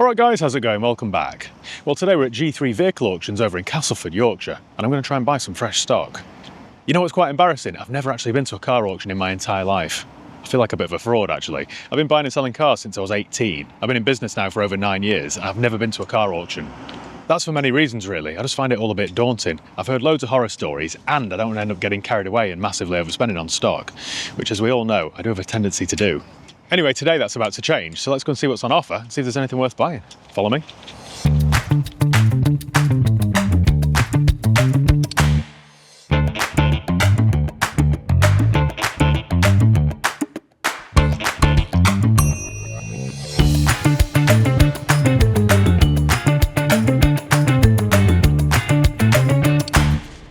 Alright guys, how's it going? Welcome back. Well, today we're at G3 Vehicle Auctions over in Castleford, Yorkshire, and I'm going to try and buy some fresh stock. You know what's quite embarrassing? I've never actually been to a car auction in my entire life. I feel like a bit of a fraud actually. I've been buying and selling cars since I was 18. I've been in business now for over 9 years and I've never been to a car auction. That's for many reasons really. I just find it all a bit daunting. I've heard loads of horror stories and I don't want to end up getting carried away and massively overspending on stock, which as we all know, I do have a tendency to do. Anyway, today that's about to change, so let's go and see what's on offer and see if there's anything worth buying. Follow me.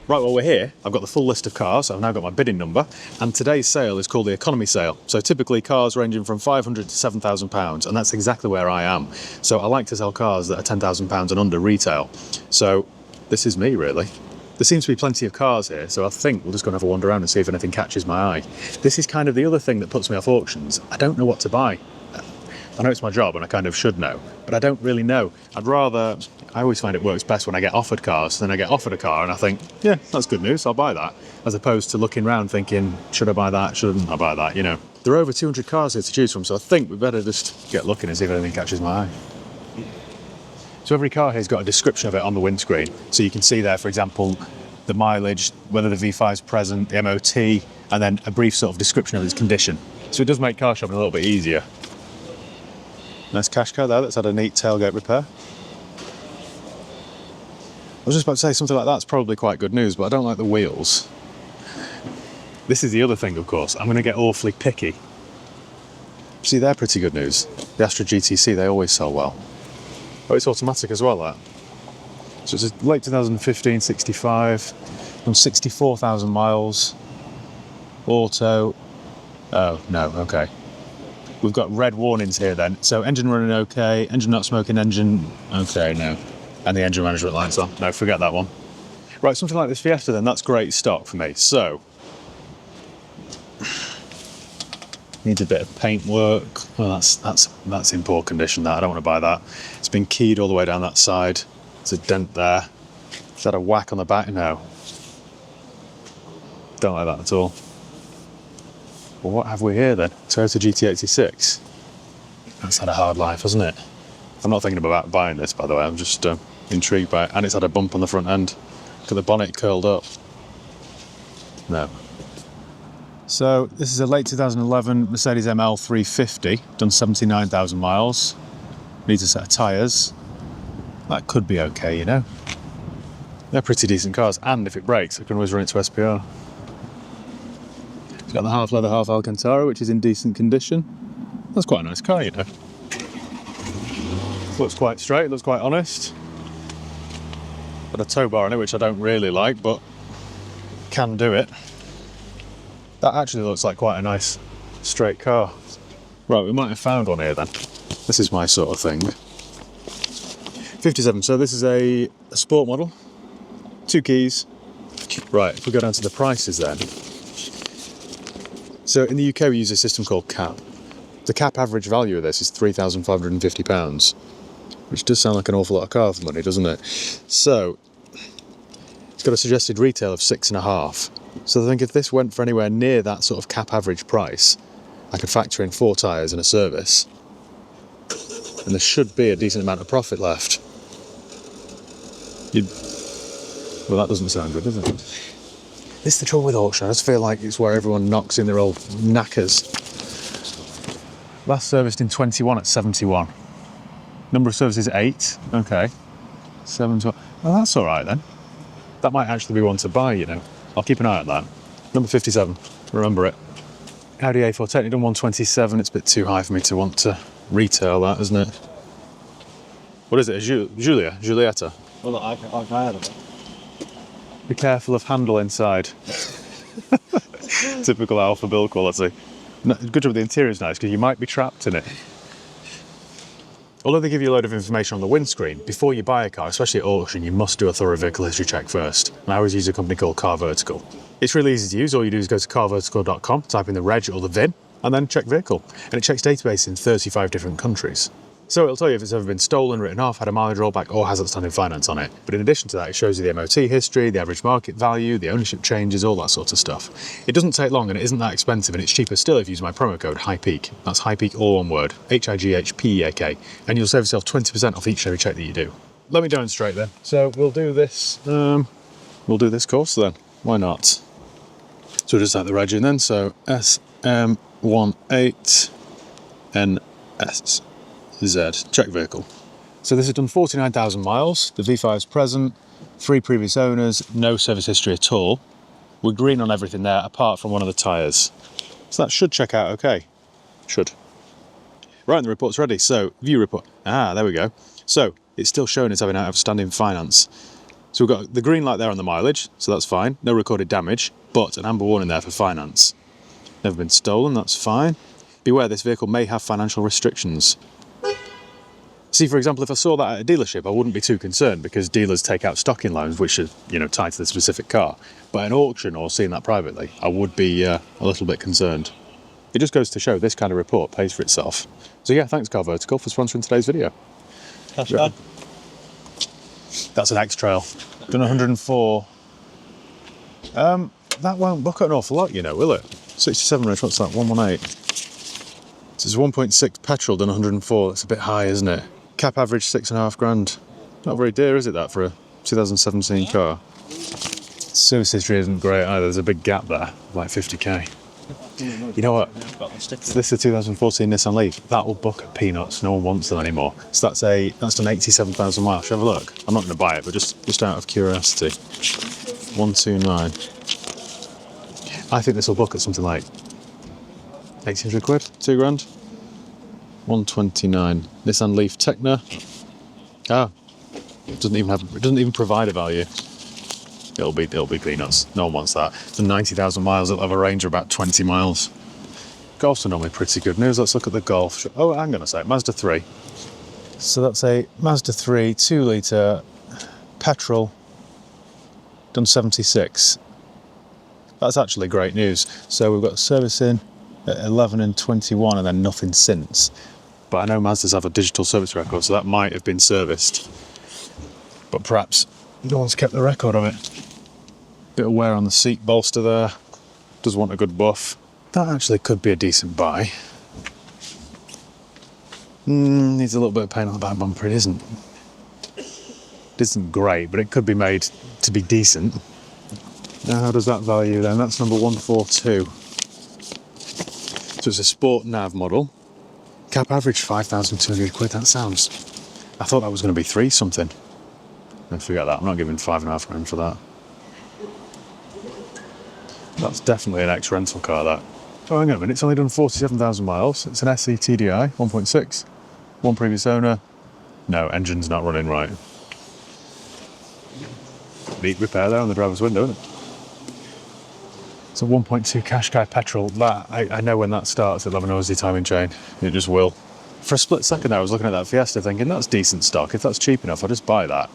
Right, well we're here, I've got the full list of cars, I've now got my bidding number, and today's sale is called the economy sale. So typically cars ranging from £500 to £7,000, and that's exactly where I am. So I like to sell cars that are £10,000 and under retail. So this is me really. There seems to be plenty of cars here, so I think we'll just go and have a wander around and see if anything catches my eye. This is kind of the other thing that puts me off auctions. I don't know what to buy. I know it's my job and I kind of should know, but I don't really know. I always find it works best when I get offered cars. Then I get offered a car and I think, yeah, that's good news, I'll buy that. As opposed to looking around thinking, should I buy that, shouldn't I buy that, you know. There are over 200 cars here to choose from, so I think we better just get looking and see if anything catches my eye. So every car here's got a description of it on the windscreen. So you can see there, for example, the mileage, whether the V5 is present, the MOT, and then a brief sort of description of its condition. So it does make car shopping a little bit easier. Nice cash car there that's had a neat tailgate repair. I was just about to say something like that's probably quite good news, but I don't like the wheels. This is the other thing, of course. I'm going to get awfully picky. See, they're pretty good news. The Astra GTC, they always sell well. Oh, it's automatic as well, that. So it's a late 2015 65, on 64,000 miles. Auto. Oh, no, okay. We've got red warnings here then. So engine running okay, engine not smoking, engine okay, no. And the engine management light's on. No, forget that one. Right, something like this Fiesta then, that's great stock for me. So, needs a bit of paint work. Well, that's in poor condition, that. I don't want to buy that. It's been keyed all the way down that side. There's a dent there. It's had a whack on the back, no. Don't like that at all. Well, what have we here then? Toyota GT86. That's had a hard life, hasn't it? I'm not thinking about buying this, by the way. I'm just intrigued by it. And it's had a bump on the front end. Look at the bonnet curled up. No. So this is a late 2011 Mercedes ML 350. Done 79,000 miles. Needs a set of tyres. That could be okay, you know. They're pretty decent cars. And if it breaks, I can always run it to SPR. It's got the half leather, half Alcantara, which is in decent condition. That's quite a nice car, you know. Looks quite straight, looks quite honest. Got a tow bar on it, which I don't really like, but can do it. That actually looks like quite a nice straight car. Right, we might have found one here then. This is my sort of thing. 57, so this is a sport model. 2 keys. Right, if we go down to the prices then. So in the UK we use a system called CAP. The CAP average value of this is £3,550, which does sound like an awful lot of car money, doesn't it? So it's got a suggested retail of 6.5. So I think if this went for anywhere near that sort of CAP average price, I could factor in 4 tyres and a service, and there should be a decent amount of profit left. Well, that doesn't sound good, does it? This is the trouble with auction. I just feel like it's where everyone knocks in their old knackers. Last serviced in 21 at 71. Number of services 8. Okay. 7, 12. Well, that's all right then. That might actually be one to buy, you know. I'll keep an eye on that. Number 57. Remember it. Audi A4 technically done 127. It's a bit too high for me to want to retail that, isn't it? What is it? Giulietta? Well, I've heard of it. Be careful of handle inside. Typical Alpha build quality. No, good job with the interior is nice because you might be trapped in it. Although they give you a load of information on the windscreen, before you buy a car, especially at auction, you must do a thorough vehicle history check first. And I always use a company called Car Vertical. It's really easy to use. All you do is go to carvertical.com, type in the reg or the VIN, and then check vehicle. And it checks database in 35 different countries. So it'll tell you if it's ever been stolen, written off, had a mileage rollback, or has outstanding finance on it. But in addition to that, it shows you the MOT history, the average market value, the ownership changes, all that sort of stuff. It doesn't take long and it isn't that expensive, and it's cheaper still if you use my promo code HIGHPEAK. That's HIGHPEAK, all one word, HIGHPEAK, and you'll save yourself 20% off each and every check that you do. Let me demonstrate then. So we'll do this course then. Why not? So we'll just type the reg in then. So SM18NSZ, check vehicle. So this has done 49,000 miles. The V5 is present, 3 previous owners, no service history at all. We're green on everything there apart from one of the tyres. So that should check out okay. Should. Right, and the report's ready. So view report. There we go. So it's still showing as having outstanding finance. So we've got the green light there on the mileage, so that's fine. No recorded damage, but an amber warning there for finance. Never been stolen, that's fine. Beware, this vehicle may have financial restrictions. See, for example, if I saw that at a dealership, I wouldn't be too concerned because dealers take out stocking loans which are, tied to the specific car. But at an auction or seeing that privately, I would be a little bit concerned. It just goes to show this kind of report pays for itself. So yeah, thanks Car Vertical for sponsoring today's video. Castleford. That's an X-Trail. Done 104. That won't book an awful lot, will it? 67 range, what's that? 118. This is 1.6 petrol, done 104. That's a bit high, isn't it? Cap average 6.5 grand. Not very dear, is it, that, for a 2017 car? Service history isn't great either. There's a big gap there, like 50k. You know what? So this is a 2014 Nissan Leaf. That will book at peanuts. No one wants them anymore. So that's done 87,000 miles. Should we have a look? I'm not going to buy it, but just out of curiosity. 129. I think this will book at something like 1,800 quid, 2 grand. 129. Nissan Leaf Techna. It doesn't even provide a value. It'll be peanuts. No one wants that. The 90,000 miles, it'll have a range of about 20 miles. Golfs are normally pretty good news. Let's look at the Golf. Oh, hang on a sec. Mazda 3. So that's a Mazda 3 2-litre petrol, done 76. That's actually great news. So we've got servicing at 11 and 21 and then nothing since. But I know Mazdas have a digital service record, so that might have been serviced. But perhaps no one's kept the record of it. Bit of wear on the seat bolster there. Does want a good buff. That actually could be a decent buy. Needs a little bit of paint on the back bumper. It isn't great, but it could be made to be decent. Now how does that value then? That's number 142. So it's a sport nav model. Cap average 5,200 quid. That sounds... I thought that was going to be 3 something. No, forget that. I'm not giving 5.5 grand for that. That's definitely an ex-rental car, that. Oh, hang on a minute. It's only done 47,000 miles. It's an SE TDI, 1.6. 1 previous owner. No, engine's not running right. Neat repair there on the driver's window, isn't it? It's a 1.2 Qashqai petrol. That I know when that starts, it'll have a noisy timing chain. It just will. For a split second there, I was looking at that Fiesta thinking, that's decent stock. If that's cheap enough, I'll just buy that.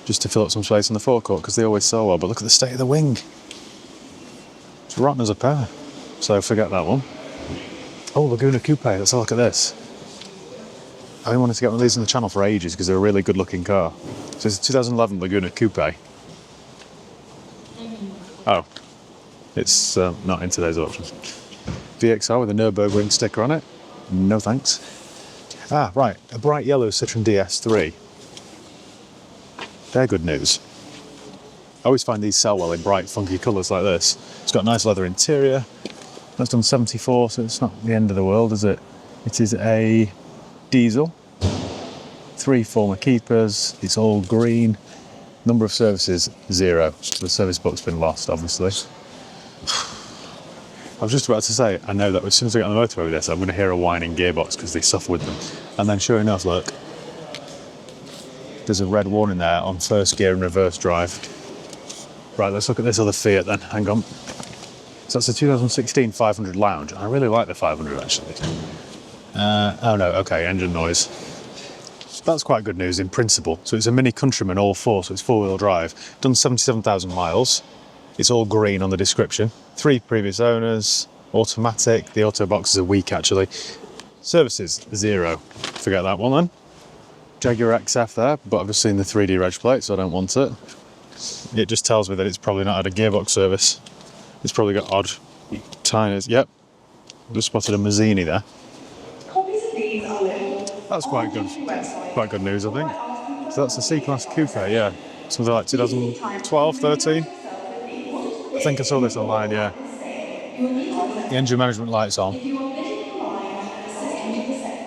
Just to fill up some space in the forecourt, because they always sell well. But look at the state of the wing. It's rotten as a pear. So forget that one. Oh, Laguna Coupe. Let's have a look at this. I've been wanting to get one of these on the channel for ages because they're a really good looking car. So it's a 2011 Laguna Coupe. Oh. It's not in today's auctions. VXR with a Nürburgring sticker on it. No thanks. Right. A bright yellow Citroen DS3. They're good news. I always find these sell well in bright, funky colours like this. It's got a nice leather interior. That's done 74, so it's not the end of the world, is it? It is a diesel. 3 former keepers. It's all green. Number of services, 0. The service book's been lost, obviously. I was just about to say, I know that as soon as I get on the motorway with this, I'm going to hear a whining gearbox because they suffer with them. And then sure enough, look, there's a red warning there on first gear and reverse drive. Right, let's look at this other Fiat then. Hang on. So that's a 2016 500 Lounge. I really like the 500 actually. Oh no, okay, engine noise. That's quite good news in principle. So it's a Mini Countryman all 4, so it's 4-wheel drive. Done 77,000 miles. It's all green on the description. 3 previous owners, automatic. The auto boxes are weak actually. Services, 0. forget that one then. Jaguar XF there, but I've just seen the 3D reg plate, so I don't want it. It just tells me that it's probably not had a gearbox service. It's probably got odd tyres. Yep, just spotted a Mazzini there. That's quite good news, I think. So that's the C-Class Coupe, yeah. Something like 2012, 13. I think I saw this online, yeah. The engine management light's on.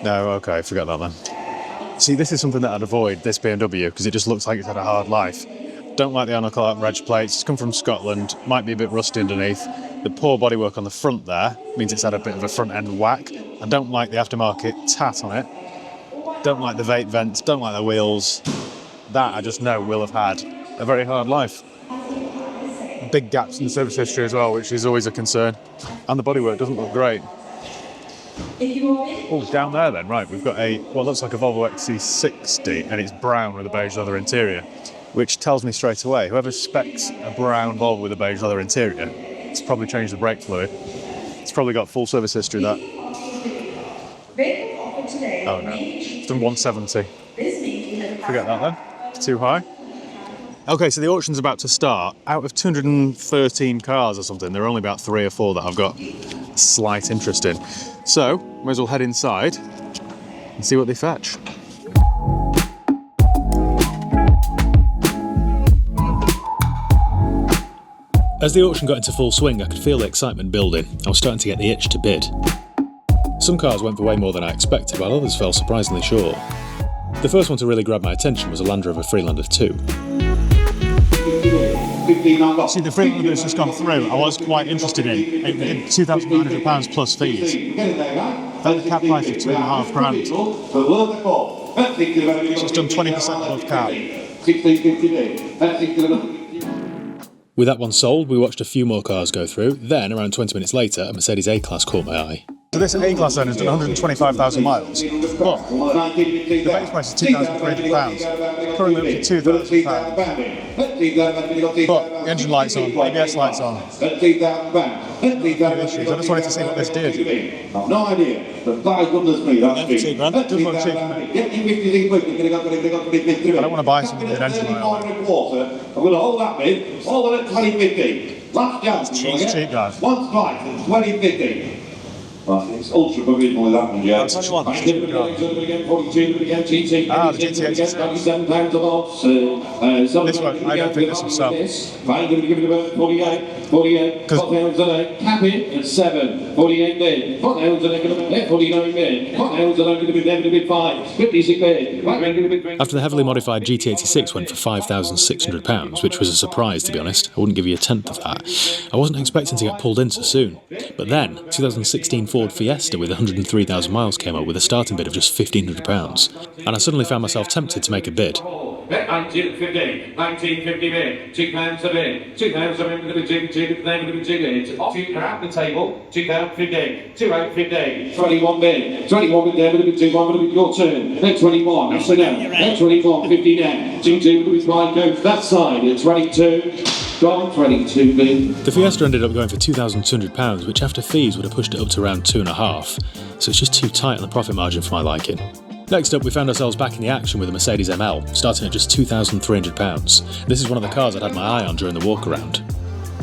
No, okay, forget that then. See, this is something that I'd avoid, this BMW, because it just looks like it's had a hard life. Don't like the Anaclark reg plates. It's come from Scotland, might be a bit rusty underneath. The poor bodywork on the front there means it's had a bit of a front end whack. I don't like the aftermarket tat on it. Don't like the vape vents, don't like the wheels. That I just know will have had a very hard life. Big gaps in the service history as well, which is always a concern. And the bodywork doesn't look great. Oh, down there then, right, we've got what looks like a Volvo XC60, and it's brown with a beige leather interior, which tells me straight away, whoever specs a brown Volvo with a beige leather interior, it's probably changed the brake fluid. It's probably got full service history, that. Oh no, it's done 170. Forget that then, it's too high. Okay, so the auction's about to start. Out of 213 cars or something, there are only about 3 or 4 that I've got a slight interest in. So, might as well head inside and see what they fetch. As the auction got into full swing, I could feel the excitement building. I was starting to get the itch to bid. Some cars went for way more than I expected, while others fell surprisingly short. The first one to really grab my attention was a Land Rover Freelander 2. See, the Freelander's just gone through. I was quite interested in it. Did £2,900 plus fees. That cap price of £2,500. So it's done 20% above cap. With that one sold, we watched a few more cars go through. Then, around 20 minutes later, a Mercedes A-Class caught my eye. So this A-Class then has done 125,000 miles, but the base price is £2,300, currently up to £2,000, but the engine light's on, ABS light's on. Issues. I just wanted to see what this did. No idea, but by goodness me, that's cheap, man. Just look cheap for me. I don't want to buy something with an engine light on. I'm going to hold that bid, hold it at 2050. Last chance. It's cheap, guys. One strike at 2050. It's ultra provisional with that one, yeah. That's 21. The GT86. £97 a lot. This one, I don't think this will sell. I'm going to give it about 48. Cap it at 7. 48 bid. £49 bid. £49 going to be there to bid 5. 56 bid. After the heavily modified GT86 went for £5,600, which was a surprise to be honest. I wouldn't give you a tenth of that. I wasn't expecting to get pulled in so soon. But then, 2016 Ford Fiesta with 103,000 miles came up with a starting bid of just £1,500. And I suddenly found myself tempted to make a bid. 1950 bid, £2 a bid, £2 a bid with the bid, at the table, £2,050, £2,850, 21 bid, 21 bid there with the bid, 1 with your turn, then 21, that's enough, then 24, 50 now, 22 with my coach, that side, it's 22. 22 bid. The Fiesta ended up going for £2,200, which after fees would have pushed it up to around 2.5, so it's just too tight on the profit margin for my liking. Next up, we found ourselves back in the action with a Mercedes ML, starting at just £2,300. This is one of the cars I'd had my eye on during the walk around.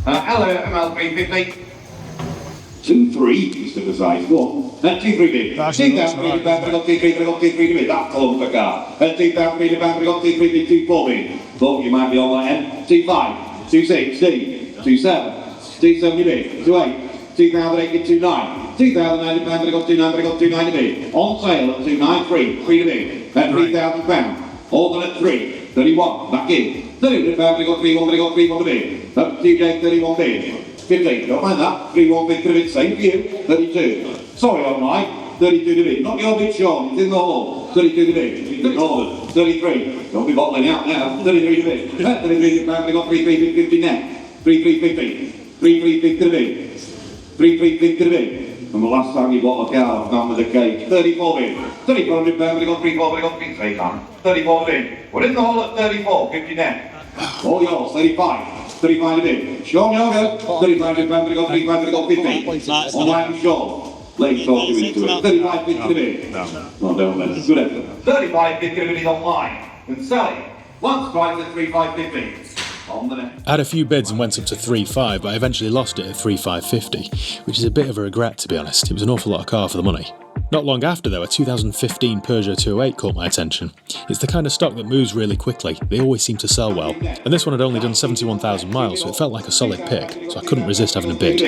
Hello, ML 350. 2-3, Mr. Versailles, go on. 2-3 bid. £2,300, got £2,300 bid. That's close the car. £2,300, got £2,300 bid, 2-4 bid. Thought you might be on that end. 2-5. 2-6, Steve, 2-7, 2-7 bid, 2-8, 2,008 2-9, 2,900 pounds, I got 2,900 bid, on sale at 2,930, 3 to bid, at £3,000, all done at 3, 31, back in, 300 pounds, I got 3,100, I got 3,100 bid, up to TJ, 31 bid, 15, don't mind that, 3,1 bid, 3 bid, same for you, 32, sorry, all right, 32 to bid, not your bid, Sean, it's in the hall, 32 to bid, Northern, 33, don't be bottling out now, 33 to bid, 33 pounds, I got 3,350 net, 3,350, 3,350 to bid, 3,350 to bid, and the last time you bought a car, I've gone with a cake, 34 bid, 3,400 pounds, I got 3,400, I got 3,300, 34 bid, we're in the hall at 34, 50 net, all yours, 35, 35 to bid, Sean Yoga, 3,500 pounds, I got 3,500, I got 50, online Sean. Late talk you into it. 35.50 a minute. No. Well done, then. Good effort. 35.50 a minute online. And Sally, once price at 35.50. On the net. I had a few bids and went up to 3.5, but I eventually lost it at 3.550, which is a bit of a regret, to be honest. It was an awful lot of car for the money. Not long after, though, a 2015 Peugeot 208 caught my attention. It's the kind of stock that moves really quickly. They always seem to sell well. And this one had only done 71,000 miles, so it felt like a solid pick, so I couldn't resist having a bid.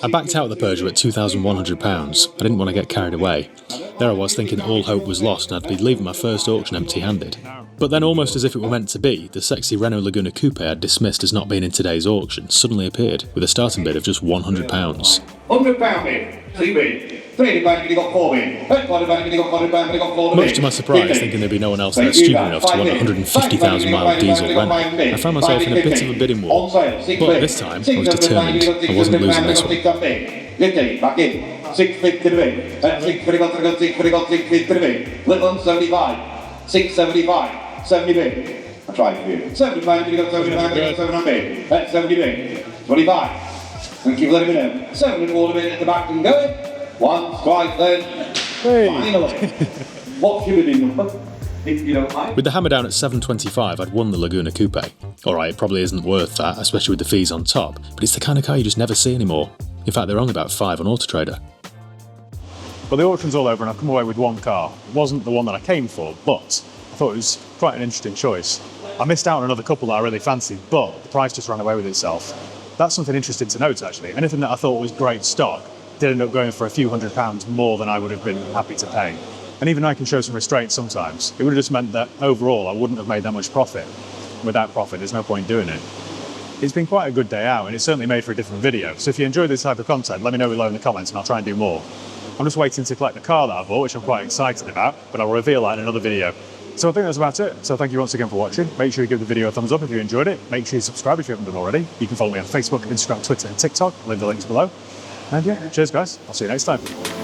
I backed out of the Peugeot at £2,100. I didn't want to get carried away. There I was thinking that all hope was lost and I'd be leaving my first auction empty-handed. But then, almost as if it were meant to be, the sexy Renault Laguna Coupe I'd dismissed as not being in today's auction suddenly appeared, with a starting bid of just £100. £100 bid, 3 bid, 3 bid, you got 4 bid, Much to my surprise, thinking there'd be no one else there stupid enough to want a 150,000 mile diesel Renault, I found myself in a bit of a bidding war. But this time, I was determined. I wasn't losing this one. Back in. 650 to bid. 650 got 650 to bid. Little 75. 675. 70 bid. I tried for you. 75, you got 75, you got 7 bid. That's 70 bid. 25. Thank you for letting me know. 7 all the bid at the back and going. Once, twice, then. Finally. What's your bidding number? If you don't mind. With the hammer down at 725, I'd won the Laguna Coupe. Alright, it probably isn't worth that, especially with the fees on top, but it's the kind of car you just never see anymore. In fact, they're only about 5 on AutoTrader. Well, the auction's all over and I've come away with one car. It wasn't the one that I came for, but I thought it was quite an interesting choice. I missed out on another couple that I really fancied, but the price just ran away with itself. That's something interesting to note, actually. Anything that I thought was great stock did end up going for a few £100 more than I would have been happy to pay. And even I can show some restraint sometimes. It would have just meant that overall I wouldn't have made that much profit. Without profit, there's no point doing it. It's been quite a good day out and it's certainly made for a different video. So if you enjoy this type of content, let me know below in the comments and I'll try and do more. I'm just waiting to collect the car that I bought, which I'm quite excited about, but I'll reveal that in another video. So I think that's about it. So thank you once again for watching. Make sure you give the video a thumbs up if you enjoyed it. Make sure you subscribe if you haven't done already. You can follow me on Facebook, Instagram, Twitter and TikTok. I'll leave the links below. And yeah, cheers guys. I'll see you next time.